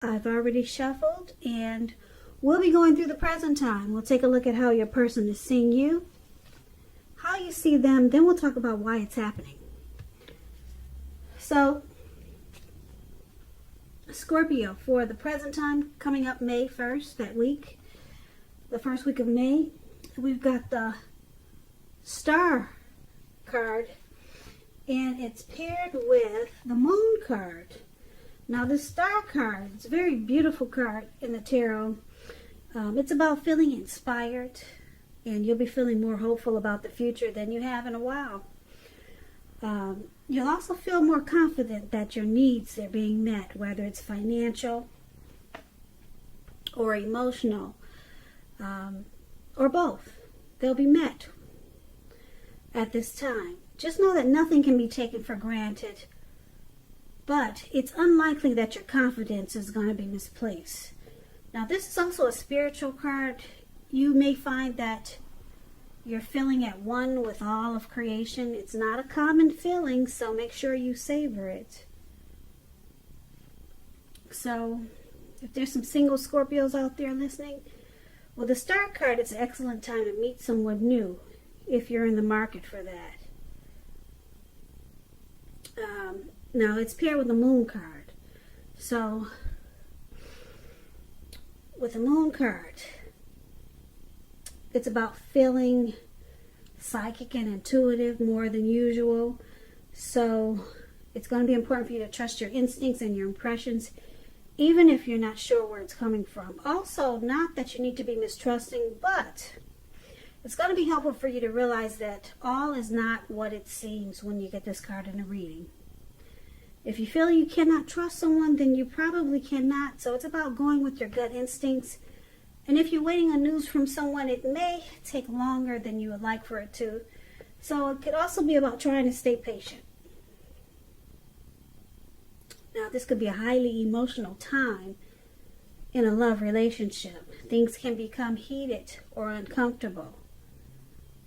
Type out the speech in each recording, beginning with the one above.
I've already shuffled, and we'll be going through the present time. We'll take a look at how your person is seeing you, how you see them, then we'll talk about why it's happening. So, Scorpio, for the present time, coming up May 1st, that week, the first week of May, we've got the Star card, and it's paired with the Moon card. Now, the Star card, it's a very beautiful card in the tarot. It's about feeling inspired, and you'll be feeling more hopeful about the future than you have in a while. You'll also feel more confident that your needs are being met, whether it's financial or emotional, or both. They'll be met at this time. Just know that nothing can be taken for granted, but it's unlikely that your confidence is going to be misplaced. Now, this is also a spiritual card. You may find that you're feeling at one with all of creation. It's not a common feeling, so make sure you savor it. So, if there's some single Scorpios out there listening, well, the Star card is an excellent time to meet someone new if you're in the market for that. Now, it's paired with the Moon card. So, with the Moon card, it's about feeling psychic and intuitive more than usual. So, it's going to be important for you to trust your instincts and your impressions, even if you're not sure where it's coming from. Also, not that you need to be mistrusting, but it's going to be helpful for you to realize that all is not what it seems when you get this card in a reading. If you feel you cannot trust someone, then you probably cannot. So it's about going with your gut instincts. And if you're waiting on news from someone, it may take longer than you would like for it to. So it could also be about trying to stay patient. Now, this could be a highly emotional time in a love relationship. Things can become heated or uncomfortable.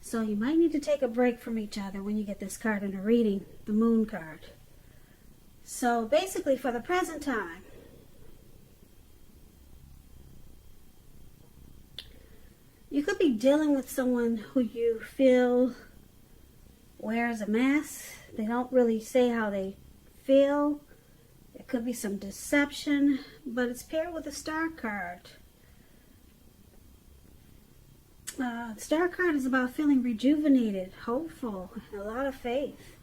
So you might need to take a break from each other when you get this card in a reading, the Moon card. So basically, for the present time, you could be dealing with someone who you feel wears a mask. They don't really say how they feel. There could be some deception, but it's paired with a Star card. The Star card is about feeling rejuvenated, hopeful, and a lot of faith.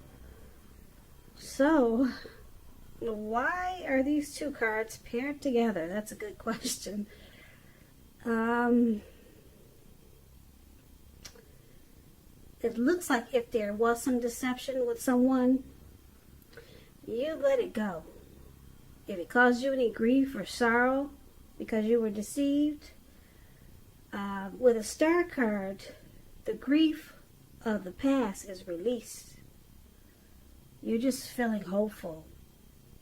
So, why are these two cards paired together? That's a good question. It looks like if there was some deception with someone, you let it go. If it caused you any grief or sorrow because you were deceived, with a Star card, the grief of the past is released. You're just feeling hopeful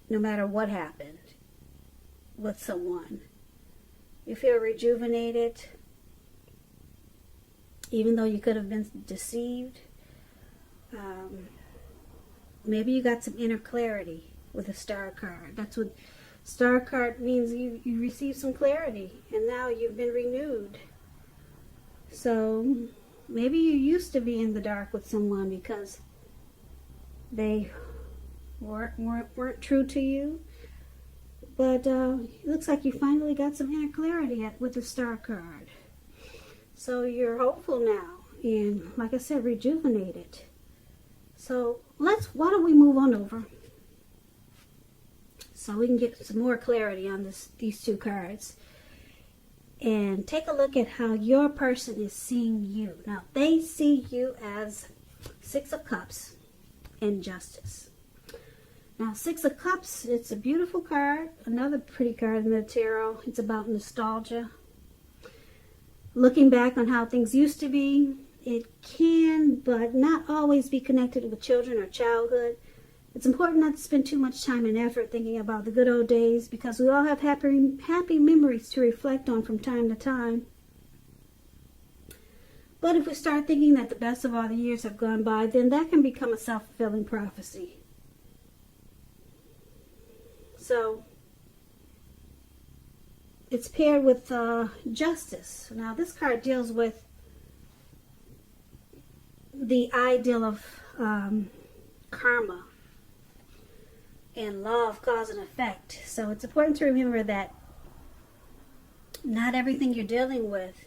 no matter what happened with someone. You feel rejuvenated even though you could have been deceived. Maybe you got some inner clarity with a Star card. That's what Star card means. You received some clarity and now you've been renewed. So maybe you used to be in the dark with someone because they weren't true to you, but it looks like you finally got some inner clarity with the Star card. So you're hopeful now, and like I said, rejuvenated. So why don't we move on over so we can get some more clarity on these two cards and take a look at how your person is seeing you. Now, they see you as Six of Cups and Justice. Now, Six of Cups, it's a beautiful card, another pretty card in the tarot. It's about nostalgia. Looking back on how things used to be, it can, but not always be connected with children or childhood. It's important not to spend too much time and effort thinking about the good old days because we all have happy memories to reflect on from time to time. But if we start thinking that the best of all the years have gone by, then that can become a self-fulfilling prophecy. So, it's paired with Justice. Now, this card deals with the ideal of karma and law of cause and effect. So it's important to remember that not everything you're dealing with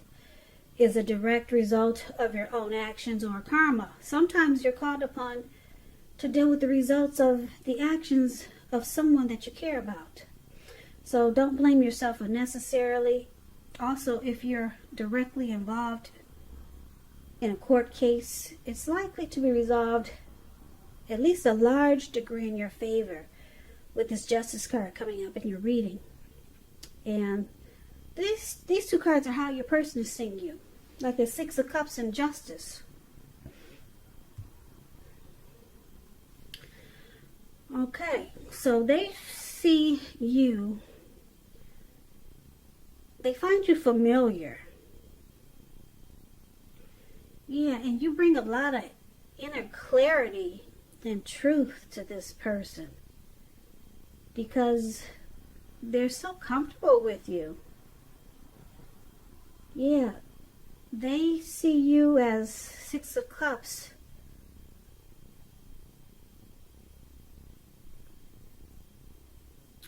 is a direct result of your own actions or karma. Sometimes you're called upon to deal with the results of the actions of someone that you care about. So don't blame yourself unnecessarily. Also, if you're directly involved in a court case, it's likely to be resolved at least a large degree in your favor with this Justice card coming up in your reading. And these two cards are how your person is seeing you, like the Six of Cups and Justice. Okay, so they see you, they find you familiar. Yeah, and you bring a lot of inner clarity and truth to this person because they're so comfortable with you. Yeah, they see you as Six of Cups.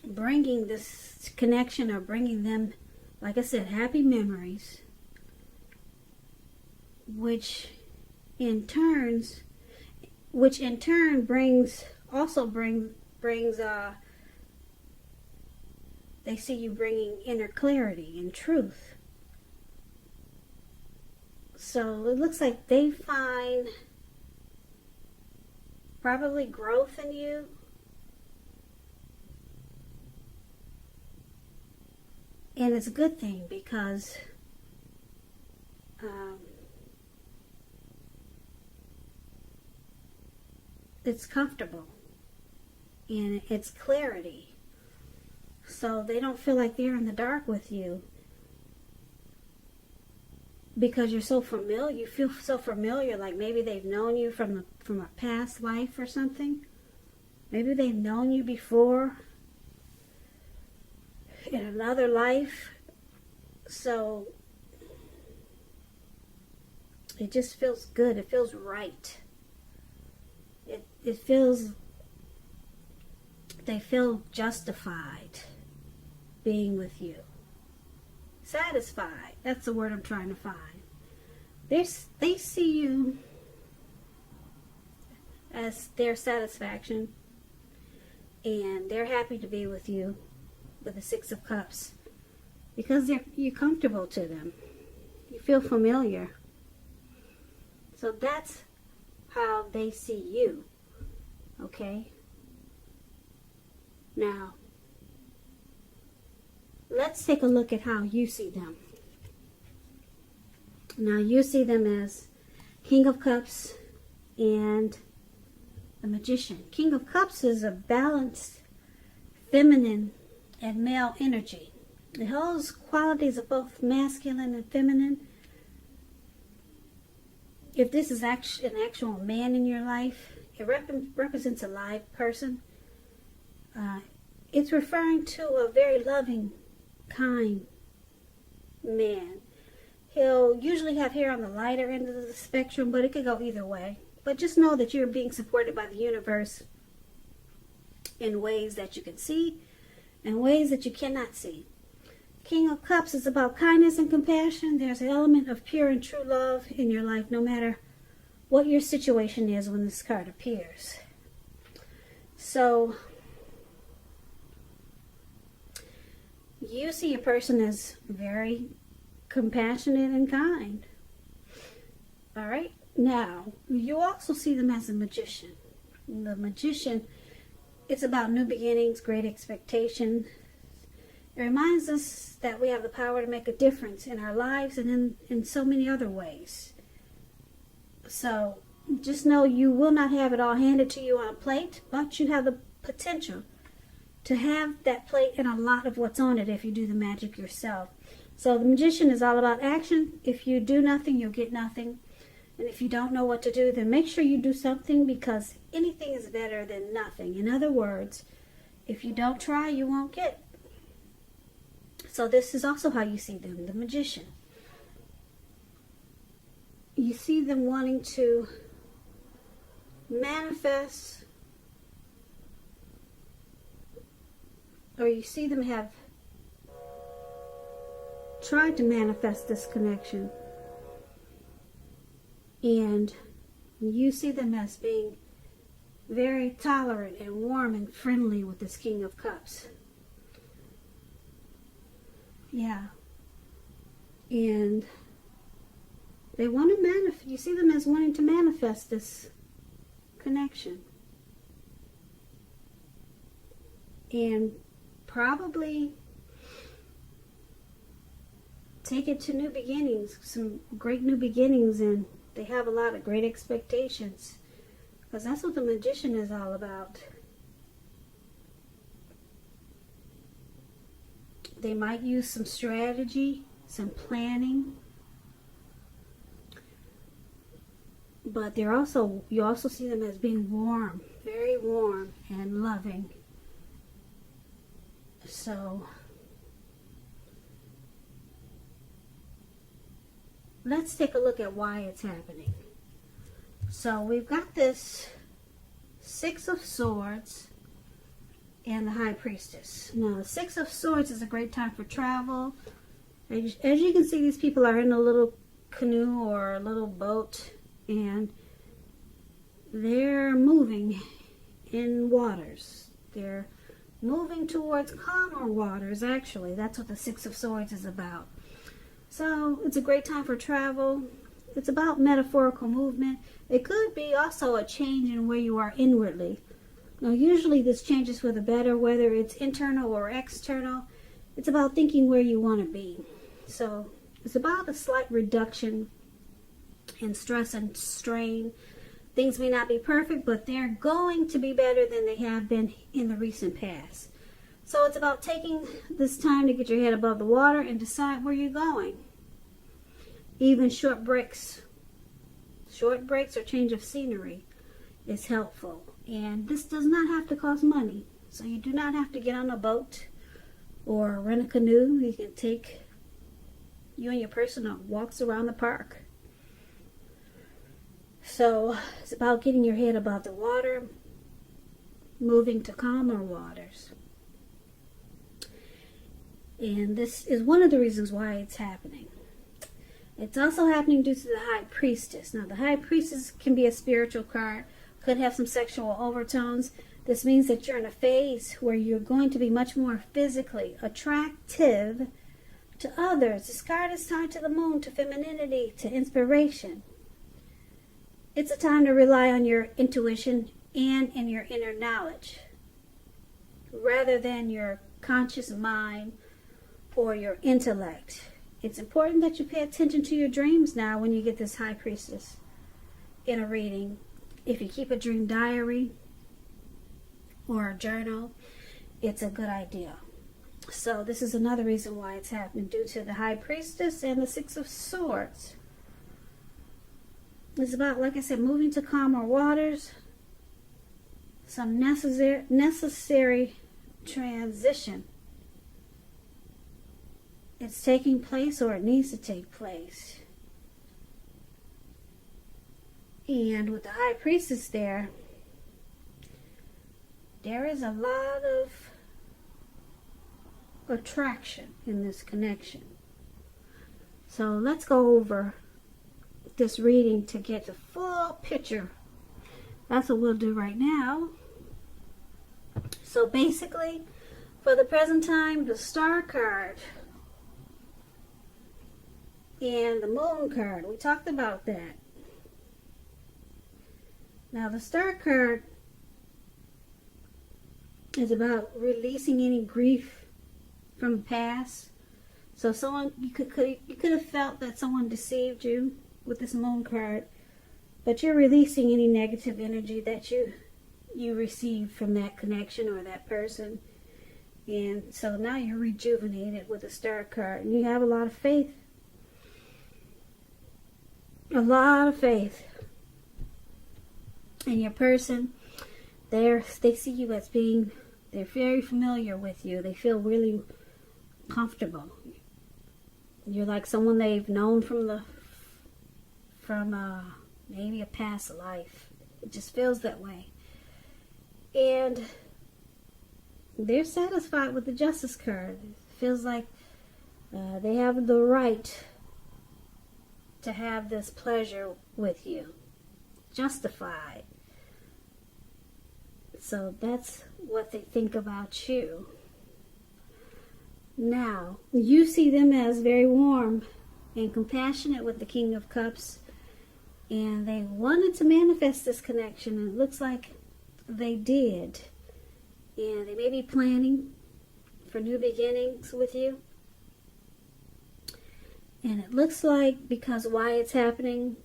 Bringing this connection or bringing them, like I said, happy memories, which in turn brings they see you bringing inner clarity and truth. So it looks like they find probably growth in you. And it's a good thing because it's comfortable and it's clarity. So they don't feel like they're in the dark with you because you're so familiar. You feel so familiar, like maybe they've known you from a past life or something. Maybe they've known you before in another life. So it just feels good. It feels right. It feels, they feel justified being with you. Satisfied. That's the word I'm trying to find. They see you as their satisfaction, and they're happy to be with you with the Six of Cups because you're comfortable to them. You feel familiar. So that's how they see you. Okay? Now, let's take a look at how you see them. Now, you see them as King of Cups and the Magician. King of Cups is a balanced, feminine, and male energy. It holds qualities of both masculine and feminine. If this is an actual man in your life, it represents a live person. It's referring to a very loving, kind man. He'll usually have hair on the lighter end of the spectrum, but it could go either way. But just know that you're being supported by the universe in ways that you can see and ways that you cannot see. King of Cups is about kindness and compassion. There's an element of pure and true love in your life, no matter what your situation is when this card appears. So, you see a person as very compassionate and kind. All right? Now, you also see them as a magician. The magician, it's about new beginnings, great expectation. It reminds us that we have the power to make a difference in our lives and in so many other ways. So just know you will not have it all handed to you on a plate, but you have the potential to have that plate and a lot of what's on it if you do the magic yourself. So the magician is all about action. If you do nothing, you'll get nothing. And if you don't know what to do, then make sure you do something, because anything is better than nothing. In other words, if you don't try, you won't get. So this is also how you see them, the Magician. You see them wanting to manifest, or you see them have tried to manifest this connection, and you see them as being very tolerant and warm and friendly with this King of Cups. Yeah. And they want to manifest, you see them as wanting to manifest this connection. And probably take it to new beginnings, some great new beginnings, and they have a lot of great expectations. Because that's what the Magician is all about. They might use some strategy, some planning. But you also see them as being warm, very warm and loving. So let's take a look at why it's happening. So we've got this Six of Swords and the High Priestess. Now the Six of Swords is a great time for travel. As you can see, these people are in a little canoe or a little boat, and they're moving in waters. They're moving towards calmer waters, actually. That's what the Six of Swords is about. So it's a great time for travel. It's about metaphorical movement. It could be also a change in where you are inwardly. Now, usually this changes for the better, whether it's internal or external. It's about thinking where you want to be. So it's about a slight reduction in stress and strain. Things may not be perfect, but they're going to be better than they have been in the recent past. So it's about taking this time to get your head above the water and decide where you're going. Even short breaks or change of scenery is helpful. And this does not have to cost money. So you do not have to get on a boat or rent a canoe. You can take you and your person on walks around the park. So it's about getting your head above the water, moving to calmer waters. And this is one of the reasons why it's happening. It's also happening due to the High Priestess. Now, the High Priestess can be a spiritual card, could have some sexual overtones. This means that you're in a phase where you're going to be much more physically attractive to others. This card is tied to the moon, to femininity, to inspiration. It's a time to rely on your intuition and in your inner knowledge, rather than your conscious mind or your intellect. It's important that you pay attention to your dreams now when you get this High Priestess in a reading. If you keep a dream diary or a journal, it's a good idea. So this is another reason why it's happening, due to the High Priestess and the Six of Swords. It's about, like I said, moving to calmer waters, some necessary transition. It's taking place, or it needs to take place. And with the High Priestess there is a lot of attraction in this connection. So let's go over this reading to get the full picture. That's what we'll do right now. So basically, for the present time, the Star card and the Moon card, we talked about that. Now the Star card is about releasing any grief from the past. So you could have felt that someone deceived you with this Moon card, but you're releasing any negative energy that you received from that connection or that person. And so now you're rejuvenated with the Star card, and you have a lot of faith. A lot of faith in your person. They see you as being, they're very familiar with you. They feel really comfortable. You're like someone they've known from maybe a past life. It just feels that way. And they're satisfied with the Justice card. It feels like they have the right to have this pleasure with you. Justified. So that's what they think about you. Now, you see them as very warm and compassionate with the King of Cups. And they wanted to manifest this connection. And it looks like they did. And they may be planning for new beginnings with you. And it looks like, because why it's happening,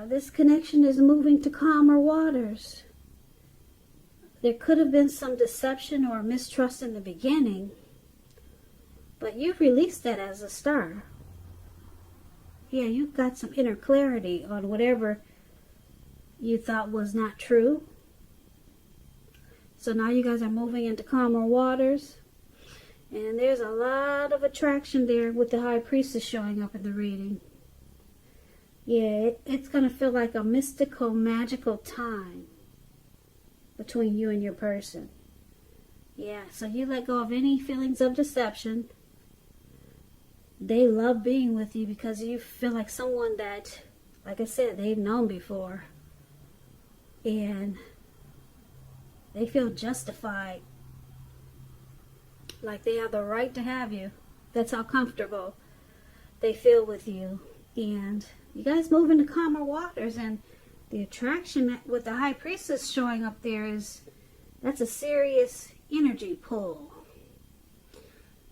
this connection is moving to calmer waters. There could have been some deception or mistrust in the beginning, but you've released that as a star. Yeah, you've got some inner clarity on whatever you thought was not true. So now you guys are moving into calmer waters. And there's a lot of attraction there with the High Priestess showing up in the reading. Yeah, it's going to feel like a mystical, magical time between you and your person. Yeah, so you let go of any feelings of deception. They love being with you because you feel like someone that, like I said, they've known before. And they feel justified. Like they have the right to have you. That's how comfortable they feel with you. And you guys move into calmer waters. And the attraction with the High Priestess showing up there that's a serious energy pull.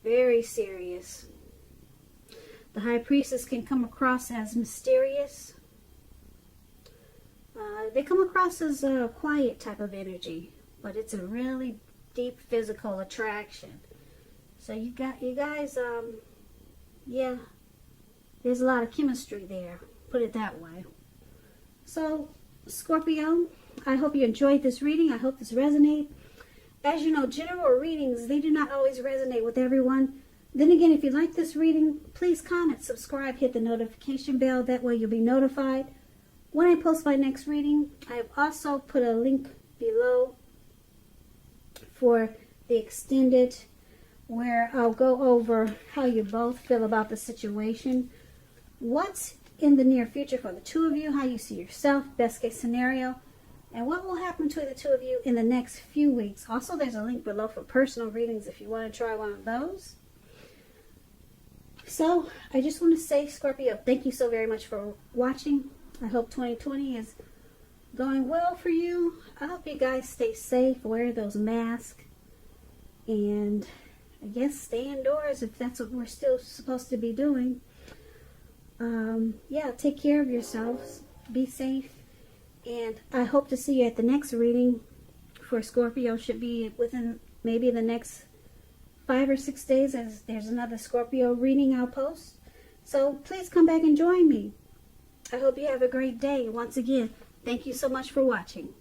Very serious. The High Priestess can come across as mysterious. They come across as a quiet type of energy, but it's a really deep physical attraction. So you guys, yeah, there's a lot of chemistry there, put it that way. So, Scorpio, I hope you enjoyed this reading. I hope this resonates. As you know, general readings, they do not always resonate with everyone. Then again, if you like this reading, please comment, subscribe, hit the notification bell. That way you'll be notified when I post my next reading. I have also put a link below for the extended, where I'll go over how you both feel about the situation, what's in the near future for the two of you, how you see yourself, best case scenario, and what will happen to the two of you in the next few weeks. Also, there's a link below for personal readings if you want to try one of those. So, I just want to say, Scorpio, thank you so very much for watching. I hope 2020 is going well for you. I hope you guys stay safe, wear those masks, and I guess stay indoors if that's what we're still supposed to be doing. Yeah, take care of yourselves. Be safe. And I hope to see you at the next reading for Scorpio. Should be within maybe the next 5 or 6 days, as there's another Scorpio reading I'll post. So please come back and join me. I hope you have a great day. Once again, thank you so much for watching.